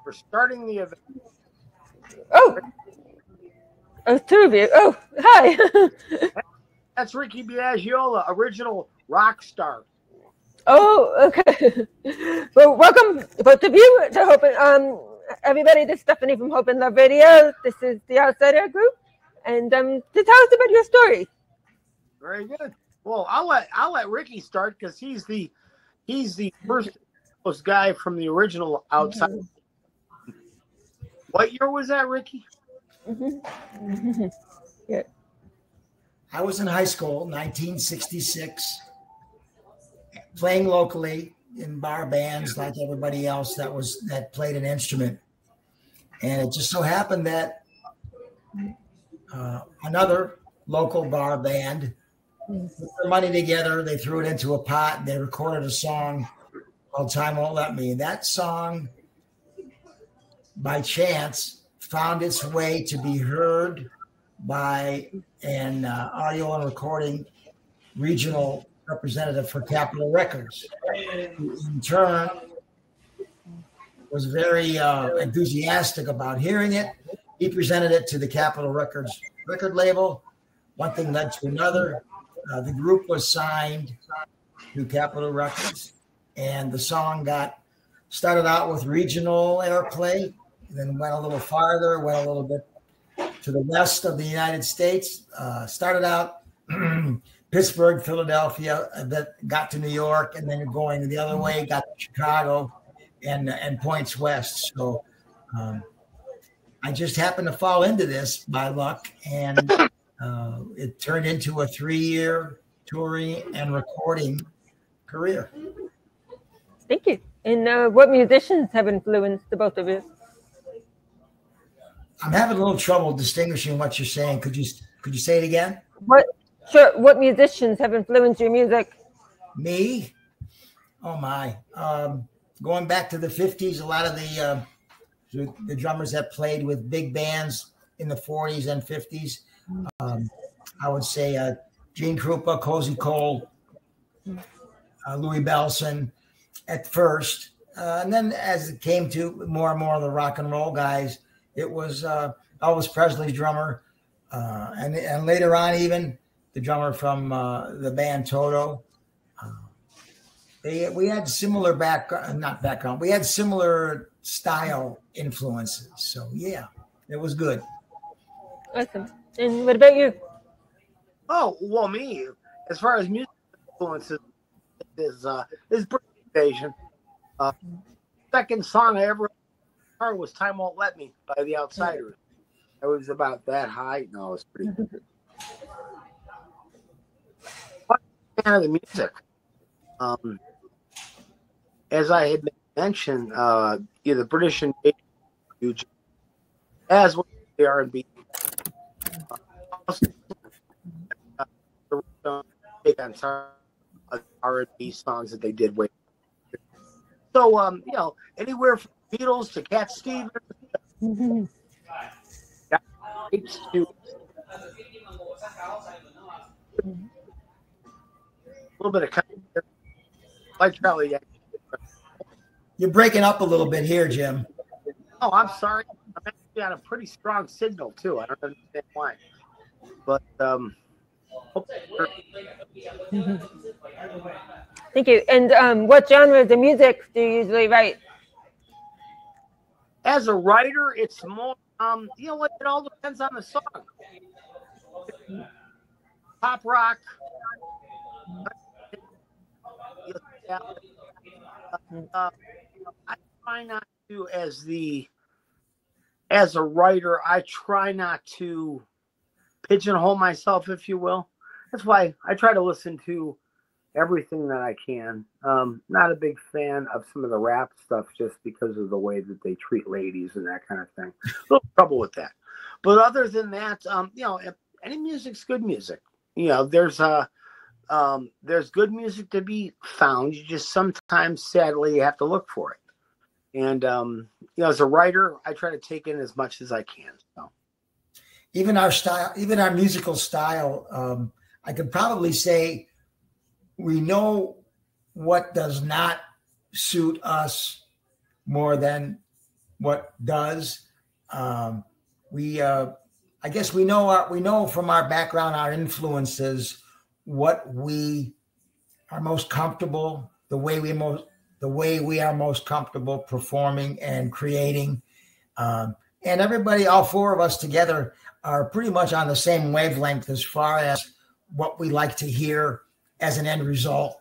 We're starting the event. Oh, two of you. Oh, hi. That's Ricky Biagiola, original rock star. Oh, okay. Well, welcome both of you to Hope. Everybody, this is Stephanie from Hope and Love Radio. This is the Outsider Group, and to tell us about your story. Very good. Well, I'll let Ricky start because he's the first guy from the original Outsider. What year was that, Ricky? Yeah. I was in high school, 1966, playing locally in bar bands like everybody else that played an instrument. And it just so happened that another local bar band put their money together. They threw it into a pot and they recorded a song called Time Won't Let Me. And that song, by chance, found its way to be heard by an audio and recording regional representative for Capitol Records, who in turn was very enthusiastic about hearing it. He presented it to the Capitol Records record label. One thing led to another. The group was signed to Capitol Records, and the song started out with regional airplay, and then went a little farther, went a little bit to the west of the United States. Started out Pittsburgh, Philadelphia, that got to New York, and then going the other way, got to Chicago and points west. So I just happened to fall into this by luck, and it turned into a 3-year touring and recording career. Thank you. And what musicians have influenced the both of you? I'm having a little trouble distinguishing what you're saying. Could you say it again? What musicians have influenced your music? Me? Oh my! Going back to the 50s, a lot of the drummers that played with big bands in the 40s and 50s. I would say Gene Krupa, Cozy Cole, Louis Bellson at first, and then as it came to more and more of the rock and roll guys, it was Elvis Presley's drummer, and later on even the drummer from the band Toto. We had similar background. We had similar style influences. So yeah, it was good. Awesome. And what about you? Oh, well, me, as far as music influences, is British Invasion. Second song I ever heard was Time Won't Let Me by the Outsiders. It was about that high. No, it was pretty good. Fan of the music. As I had mentioned, the British Invasion, as well as the R&B. Big on R&B songs that they did way. So, anywhere from Beatles to Cat Stevens, to a little bit of like Charlie. You're breaking up a little bit here, Jim. Oh, I'm sorry. I'm actually on a pretty strong signal too. I don't understand why, but Thank you. And what genres of music do you usually write? As a writer, it's more, it all depends on the song. Pop rock. I try not to, as a writer, I try not to pigeonhole myself, if you will. That's why I try to listen to everything that I can. Not a big fan of some of the rap stuff just because of the way that they treat ladies and that kind of thing. A little trouble with that. But other than that, any music's good music. There's good music to be found. You just sometimes, sadly, you have to look for it. And, as a writer, I try to take in as much as I can. So. Even our style, even our musical style, I could probably say we know what does not suit us more than what does. I guess we know from our background, our influences, what we are most comfortable, the way we are most comfortable performing and creating. And everybody, all four of us together, are pretty much on the same wavelength as far as what we like to hear as an end result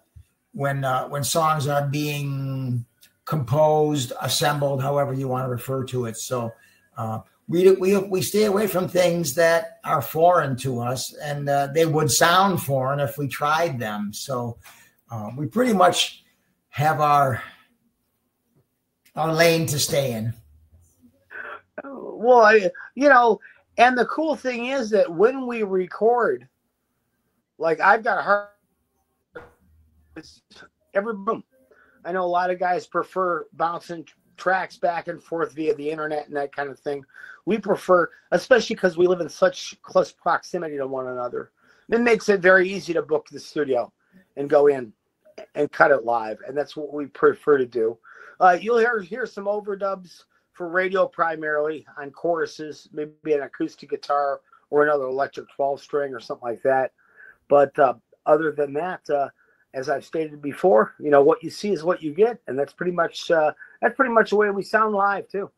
when songs are being composed, assembled, however you want to refer to it. So we stay away from things that are foreign to us, and they would sound foreign if we tried them. So we pretty much have our lane to stay in. Well, and the cool thing is that when we record, like I've got a heart every room. I know a lot of guys prefer bouncing tracks back and forth via the internet and that kind of thing. We prefer, especially because we live in such close proximity to one another, it makes it very easy to book the studio and go in and cut it live. And that's what we prefer to do. You'll hear some overdubs for radio primarily on choruses, maybe an acoustic guitar or another electric 12-string or something like that. But other than that, as I've stated before, what you see is what you get, and that's pretty much the way we sound live too.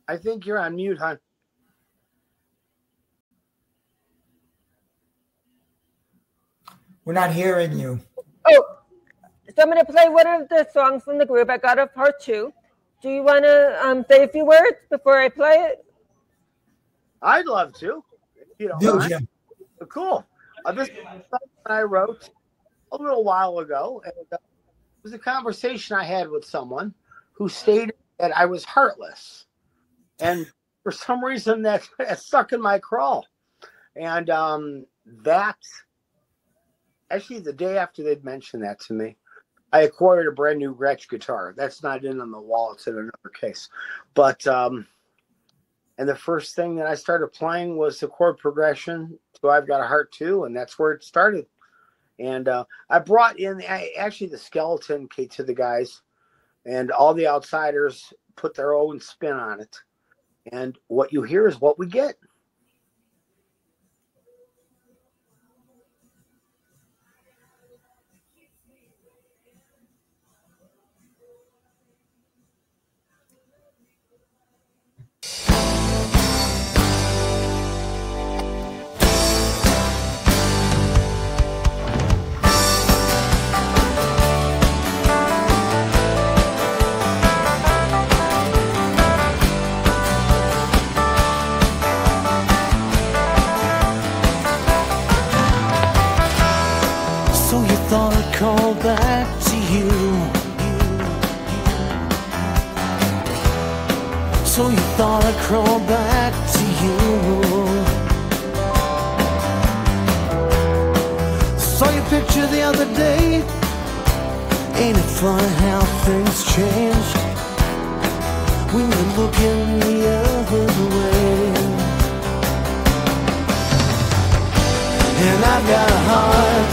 I think you're on mute, hon. We're not hearing you. Oh, so I'm going to play one of the songs from the group. I got a part 2. Do you want to say a few words before I play it? I'd love to. Cool. This is something I wrote a little while ago. And it was a conversation I had with someone who stated that I was heartless. And for some reason that stuck in my crawl. And that, actually the day after they'd mentioned that to me, I acquired a brand new Gretsch guitar. That's not in on the wall. It's in another case. But, and the first thing that I started playing was the chord progression to I've Got a Heart Too, and that's where it started. And I brought in actually the skeleton kit to the guys, and all the outsiders put their own spin on it. And what you hear is what we get. Call back to you. So you thought I'd crawl back to you. Saw your picture the other day. Ain't it funny how things changed when you're looking the other way? And I've got a heart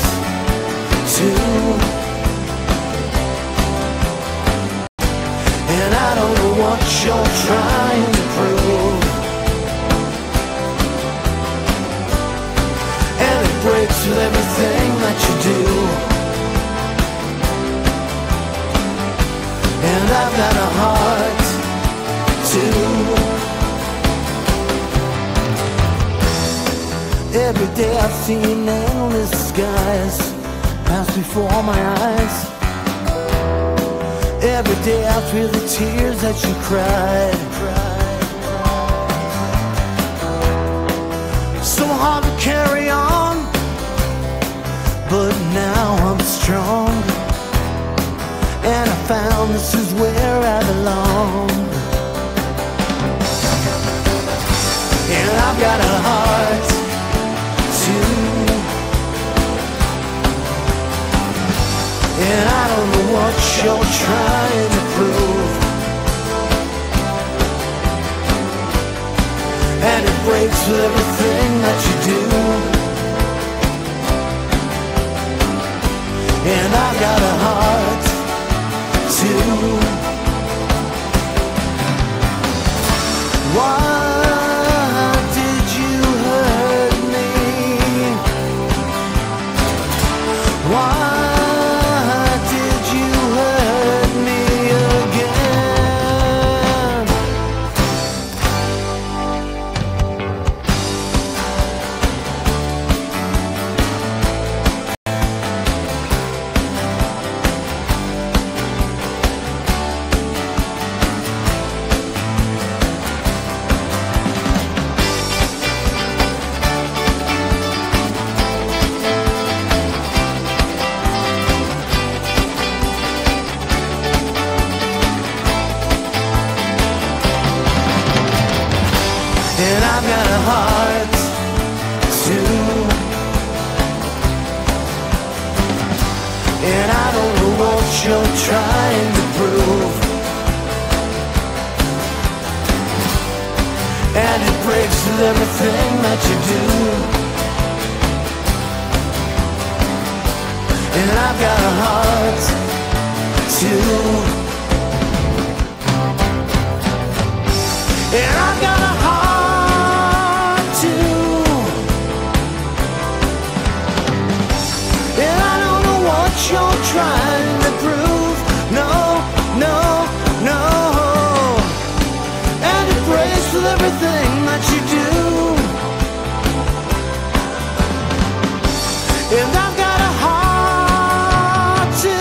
too, and I don't know what you're trying to prove, and it breaks with everything that you do, and I've got a heart too. Every day I've seen endless skies pass before my eyes. Every day I feel the tears that you cried. So hard to carry on, but now I'm strong, and I found this is where I belong. And I've got a heart too, and I don't know what you're trying to prove, and it breaks with everything that you do, got a heart too. Why did you hurt me? Why did you hurt me again? And I've got a heart too. And I don't know what you're trying to prove. And it breaks with everything that you do. And I've got a heart too. And I've got a heart too. And I don't know what you're trying to prove. No, no, no. And it breaks with everything that you do. And I've got a heart too.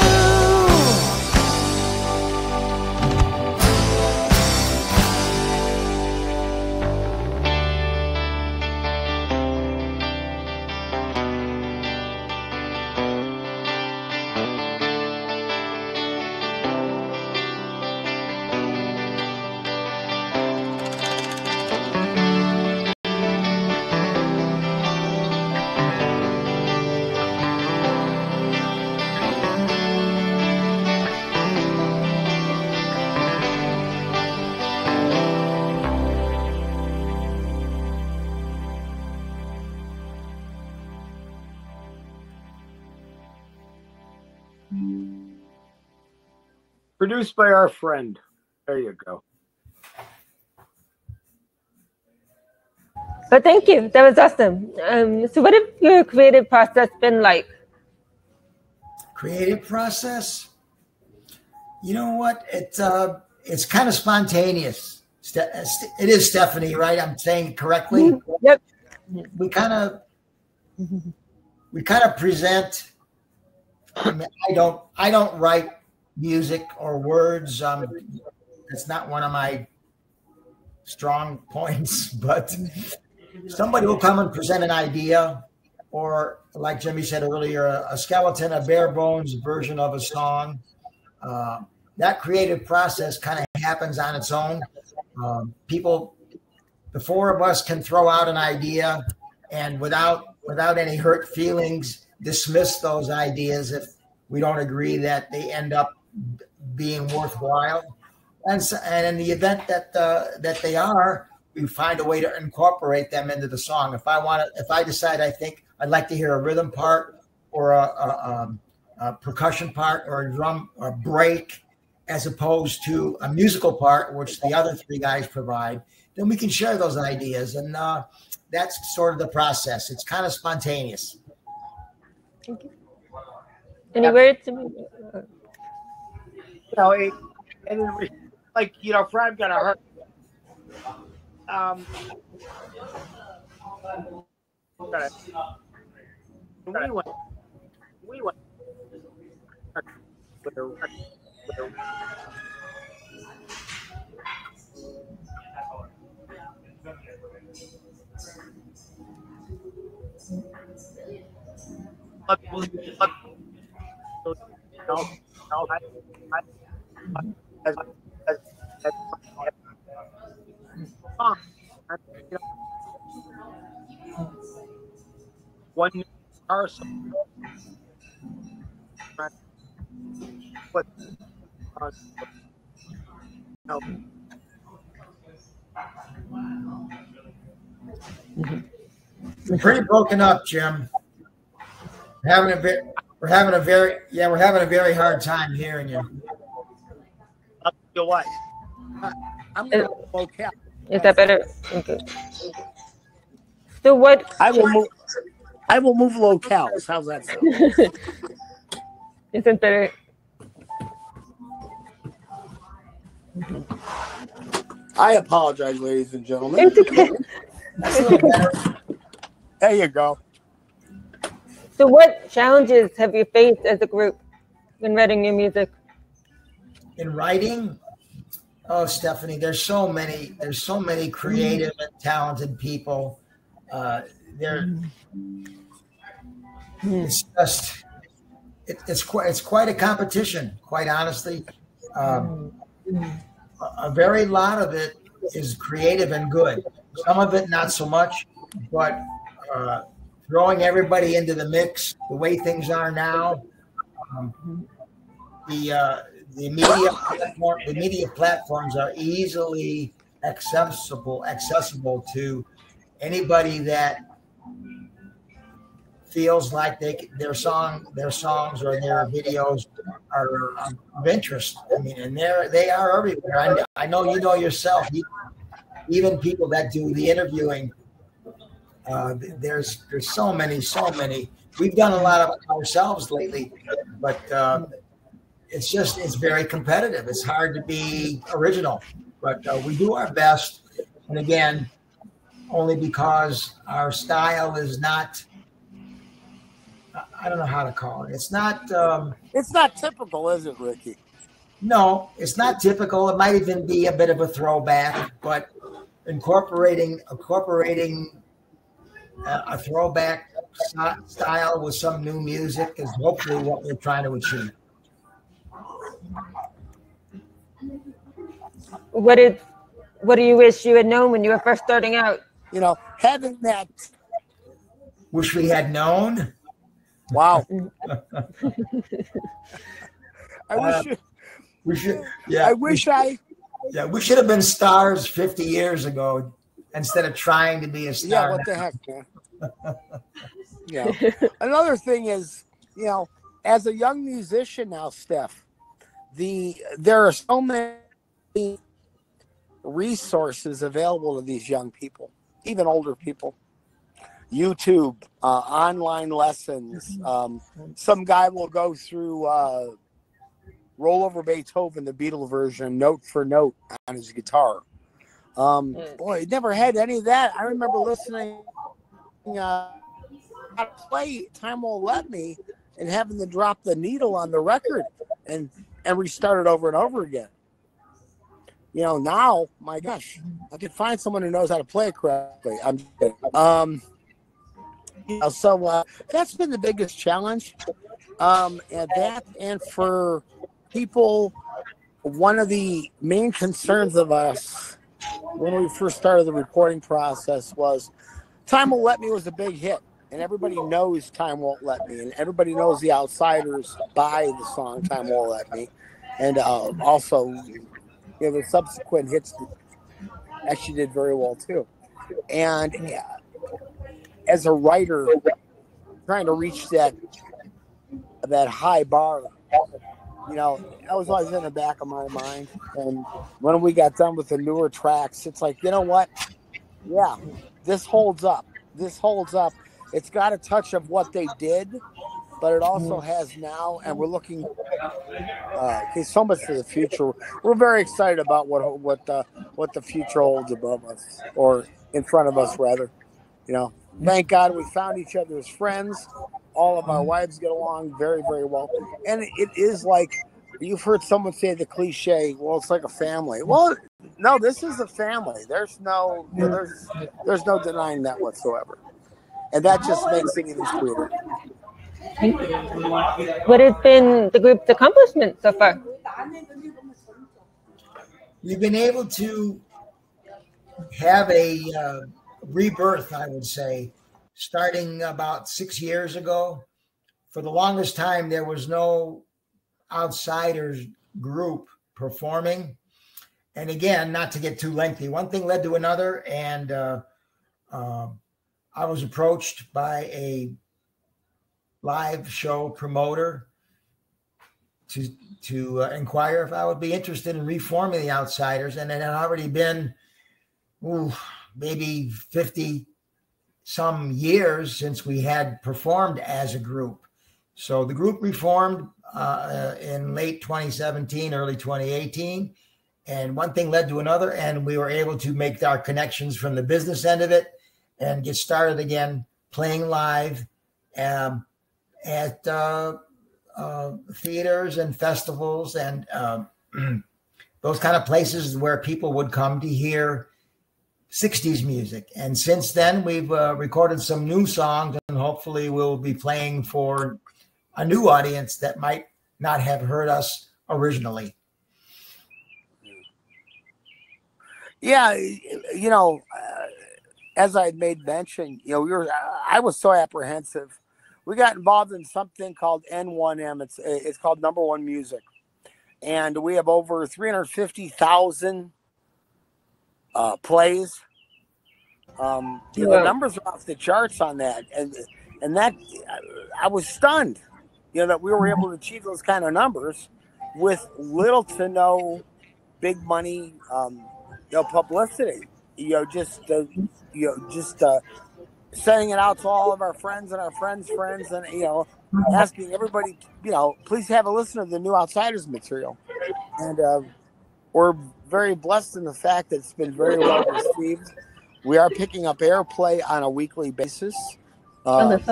Produced by our friend. There you go. But thank you. That was awesome. So what has your creative process been like? Creative process? You know what? It's kind of spontaneous. It is, Stephanie, right? I'm saying correctly? Yep. We kind of present. I mean, I don't write music or words. It's not one of my strong points, but somebody will come and present an idea, or like Jimmy said earlier, a skeleton, a bare bones version of a song. That creative process kind of happens on its own. People, the four of us can throw out an idea and without any hurt feelings, dismiss those ideas if we don't agree that they end up being worthwhile. And in the event that they are, we find a way to incorporate them into the song. If I decide I think I'd like to hear a rhythm part or a percussion part or a drum or break, as opposed to a musical part, which the other three guys provide, then we can share those ideas. And that's sort of the process. It's kind of spontaneous. Thank you. Any words? Like, Fred got a hurt. We went. One person, but no. You're pretty broken up, Jim. Having a bit. We're having a very hard time hearing you. I'll tell you what. I'm going to locale. Is that better? Okay. So what? I will move locales. How's that sound? Isn't better? I apologize, ladies and gentlemen. It's okay. That's a little better. There you go. So what challenges have you faced as a group when writing new music? In writing, oh, Stephanie, there's so many creative and talented people. It's just it's quite a competition, quite honestly. A very lot of it is creative and good. Some of it not so much, but throwing everybody into the mix, the way things are now, the media platforms are easily accessible to anybody that feels like their songs or their videos are of interest. I mean, and they are everywhere. I know you know yourself. Even people that do the interviewing, there's so many. We've done a lot of it ourselves lately, but it's very competitive. It's hard to be original, but we do our best. And again, only because our style is not, I don't know how to call it. It's not typical, is it, Ricky? No, it's not typical. It might even be a bit of a throwback, but incorporating a throwback style with some new music is hopefully what we're trying to achieve. What do you wish you had known when you were first starting out? You know, having that. Wish we had known. Wow. We should have been stars 50 years ago instead of trying to be a star. Yeah, what the heck, man? Yeah. Another thing is, you know, as a young musician now, Steph, there are so many resources available to these young people, even older people. YouTube, online lessons. Some guy will go through Roll Over Beethoven, the Beatles version, note for note on his guitar. Boy, he never had any of that. I remember listening how to play Time Won't Let Me and having to drop the needle on the record and restart it over and over again. You know, now, my gosh, I could find someone who knows how to play it correctly. I'm kidding. So that's been the biggest challenge. And for people, one of the main concerns of us when we first started the recording process was Time Won't Let Me was a big hit. And everybody knows Time Won't Let Me. And everybody knows the Outsiders buy the song Time Won't Let Me. And also, you know, the subsequent hits actually did very well too. And as a writer, trying to reach that high bar, you know, that was always in the back of my mind. And when we got done with the newer tracks, it's like, you know what? Yeah, this holds up. It's got a touch of what they did, but it also has now, and we're looking so much for the future. We're very excited about what the future holds above us, or in front of us, rather. You know, thank God we found each other as friends. All of our wives get along very, very well. And it is like, you've heard someone say the cliche, well, it's like a family. Well, no, this is a family. There's no denying that whatsoever. And that just makes it even sweeter. What has been the group's accomplishment so far? We've been able to have a rebirth, I would say, starting about 6 years ago. For the longest time, there was no Outsiders group performing. And again, not to get too lengthy, one thing led to another, and I was approached by a live show promoter to inquire if I would be interested in reforming the Outsiders, and it had already been maybe 50 some years since we had performed as a group. So the group reformed in late 2017, early 2018, and one thing led to another, and we were able to make our connections from the business end of it and get started again playing live at theaters and festivals and those kind of places where people would come to hear 60s music. And since then, we've recorded some new songs, and hopefully we'll be playing for a new audience that might not have heard us originally. Yeah, you know, as I had made mention, you know, I was so apprehensive. We got involved in something called N1M. It's called Number One Music, and we have over 350,000 plays. The numbers are off the charts on that, and that I was stunned, you know, that we were able to achieve those kind of numbers with little to no big money, publicity. Just sending it out to all of our friends and our friends' friends, and asking everybody, please have a listen to the new Outsiders material. And we're very blessed in the fact that it's been very well received. We are picking up airplay on a weekly basis. That's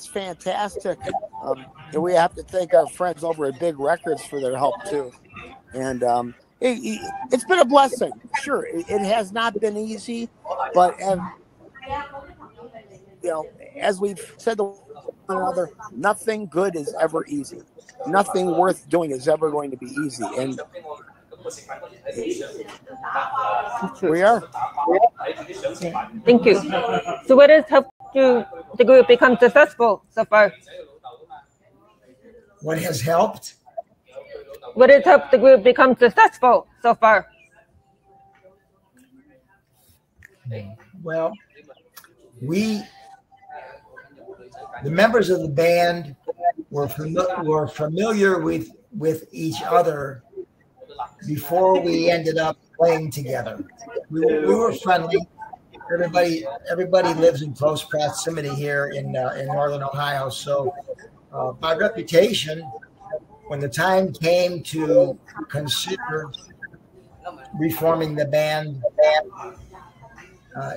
fantastic. And we have to thank our friends over at Big Records for their help too. And it's been a blessing. Sure, it has not been easy, but as we've said to one another, nothing good is ever easy. Nothing worth doing is ever going to be easy. And we are. Thank you. So what has helped you, the group, become successful so far? What has helped? What has helped the group become successful so far? Well, the members of the band were familiar with each other before we ended up playing together. We were friendly. Everybody lives in close proximity here in Northern Ohio. So by reputation, when the time came to consider reforming the band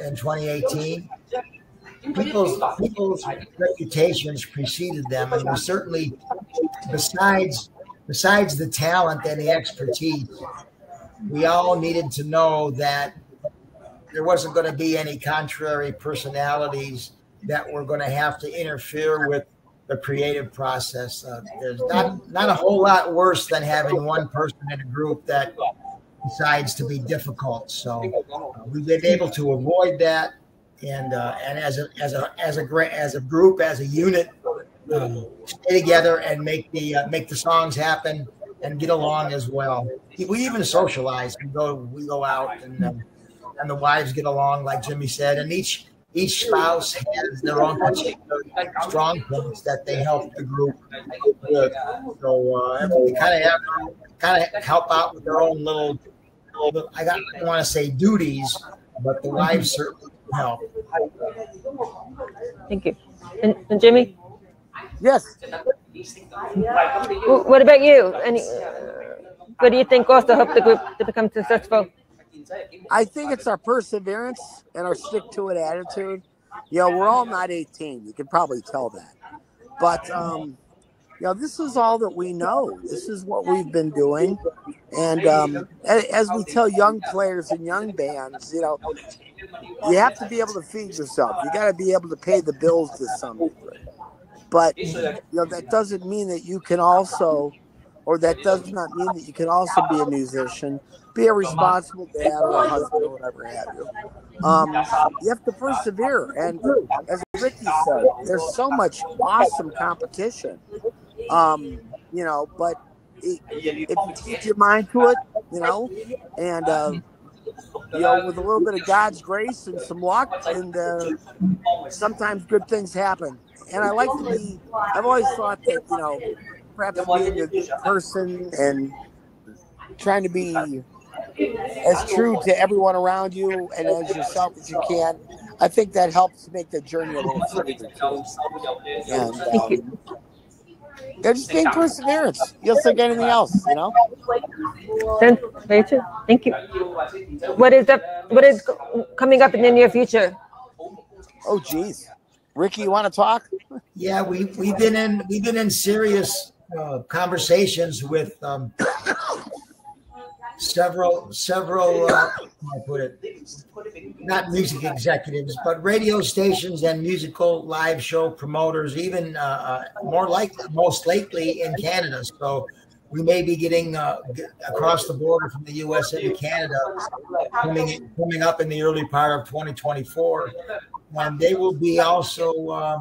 in 2018, people's reputations preceded them, and we certainly, besides the talent and the expertise, we all needed to know that there wasn't going to be any contrary personalities that were going to have to interfere with the creative process. There's not a whole lot worse than having one person in a group that decides to be difficult. So we've been able to avoid that, and as a group, as a unit, stay together and make the songs happen and get along as well. We even socialize. We go out, and the wives get along, like Jimmy said, and each spouse has their own particular strong points that they help the group with. So we kind of help out with their own little I don't want to say duties, but the wives certainly help. Thank you. And Jimmy? Yes. What about you? What do you think also helped the group to become successful? I think it's our perseverance and our stick-to-it attitude. We're all not 18. You can probably tell that. But, this is all that we know. This is what we've been doing. And as we tell young players and young bands, you have to be able to feed yourself. You got to be able to pay the bills to some degree. But, that doesn't mean that you can also, or that does not mean that you can also be a musician, be a responsible dad or a husband or whatever have you. You have to persevere. And as Ricky said, there's so much awesome competition. But if you keep your mind to it, and you know, with a little bit of God's grace and some luck, and sometimes good things happen. And I like to be, I've always thought that, you know, perhaps being a good person and trying to be as true to everyone around you and as yourself as you can, I think that helps make the journey a little smoother too. And just being perseverance, just like anything else, you know. Very true. Thank you. What is coming up in the near future? Oh, geez, Ricky, you want to talk? Yeah, we've been in serious conversations with several how I put it, not music executives, but radio stations and musical live show promoters, even most lately in Canada. So we may be getting across the border from the U.S. into Canada coming up in the early part of 2024, and they will be also.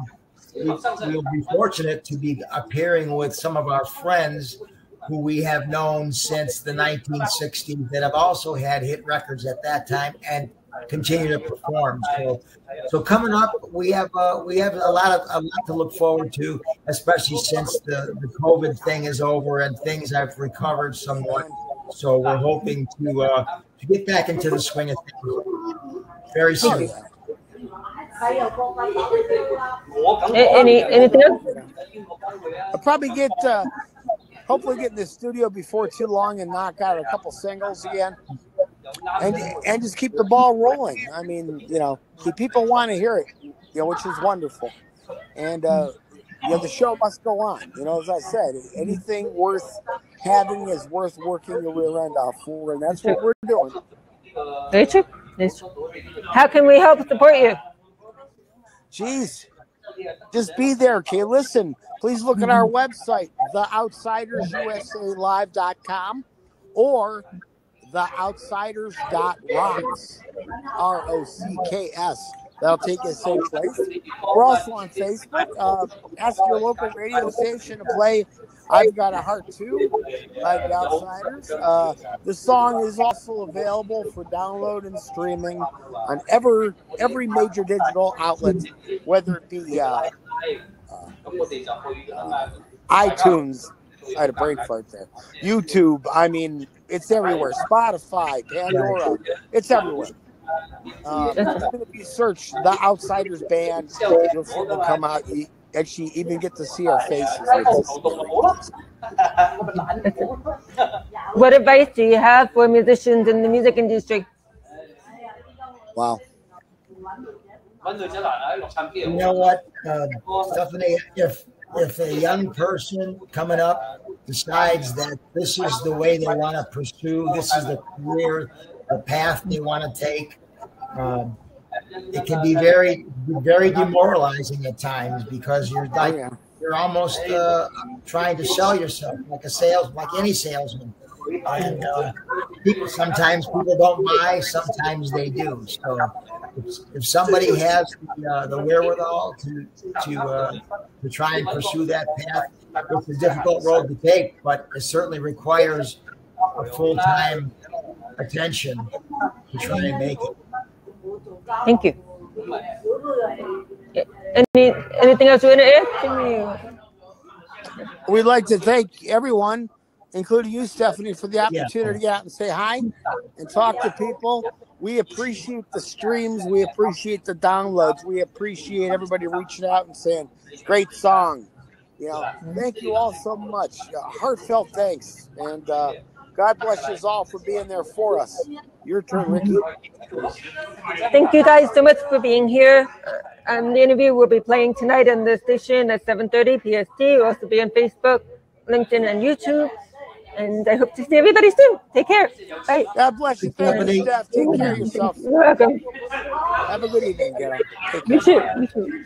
We'll be fortunate to be appearing with some of our friends who we have known since the 1960s that have also had hit records at that time and continue to perform. So coming up, we have a lot to look forward to, especially since the COVID thing is over and things have recovered somewhat. So we're hoping to get back into the swing of things very soon. Anything else? I'll probably hopefully get in the studio before too long and knock out a couple singles again, and just keep the ball rolling. I mean, you know, the people want to hear it, you know, which is wonderful, and you know, the show must go on. You know, as I said, anything worth having is worth working your rear end off for, and that's what we're doing. Very true. How can we help support you? Jeez, just be there, okay? Listen, please look at our website, theoutsidersusalive.com or theoutsiders.rocks, ROCKS. That'll take you to the same place. We're also on Facebook. Ask your local radio station to play I've Got a Heart Too by The Outsiders. The song is also available for download and streaming on every major digital outlet, whether it be iTunes. I had a brain fart there. YouTube. I mean, it's everywhere. Spotify, Pandora. It's everywhere. Even if you search The Outsiders Band, you'll see them come out. You actually even get to see our faces. What advice do you have for musicians in the music industry? Wow. You know what, Stephanie, if a young person coming up decides that this is the way they want to pursue, this is the career, the path they want to take, it can be very, very demoralizing at times because you're almost trying to sell yourself like any salesman. And sometimes people don't buy, sometimes they do. So if somebody has the wherewithal to try and pursue that path, it's a difficult road to take, but it certainly requires a full-time attention to try and make it. Thank you. Anything else you want to add? We'd like to thank everyone, including you, Stephanie, for the opportunity to get out and say hi and talk to people. We appreciate the streams. We appreciate the downloads. We appreciate everybody reaching out and saying, great song. You know, thank you all so much. Heartfelt thanks. And God bless you all for being there for us. Your turn, Ricky. Thank you guys so much for being here. The interview will be playing tonight on the station at 7:30 PST. We'll also be on Facebook, LinkedIn, and YouTube. And I hope to see everybody soon. Take care. Bye. God bless you, family, Steph. Take care of yourself. You're welcome. Have a good evening, Ghetto. You too. You too.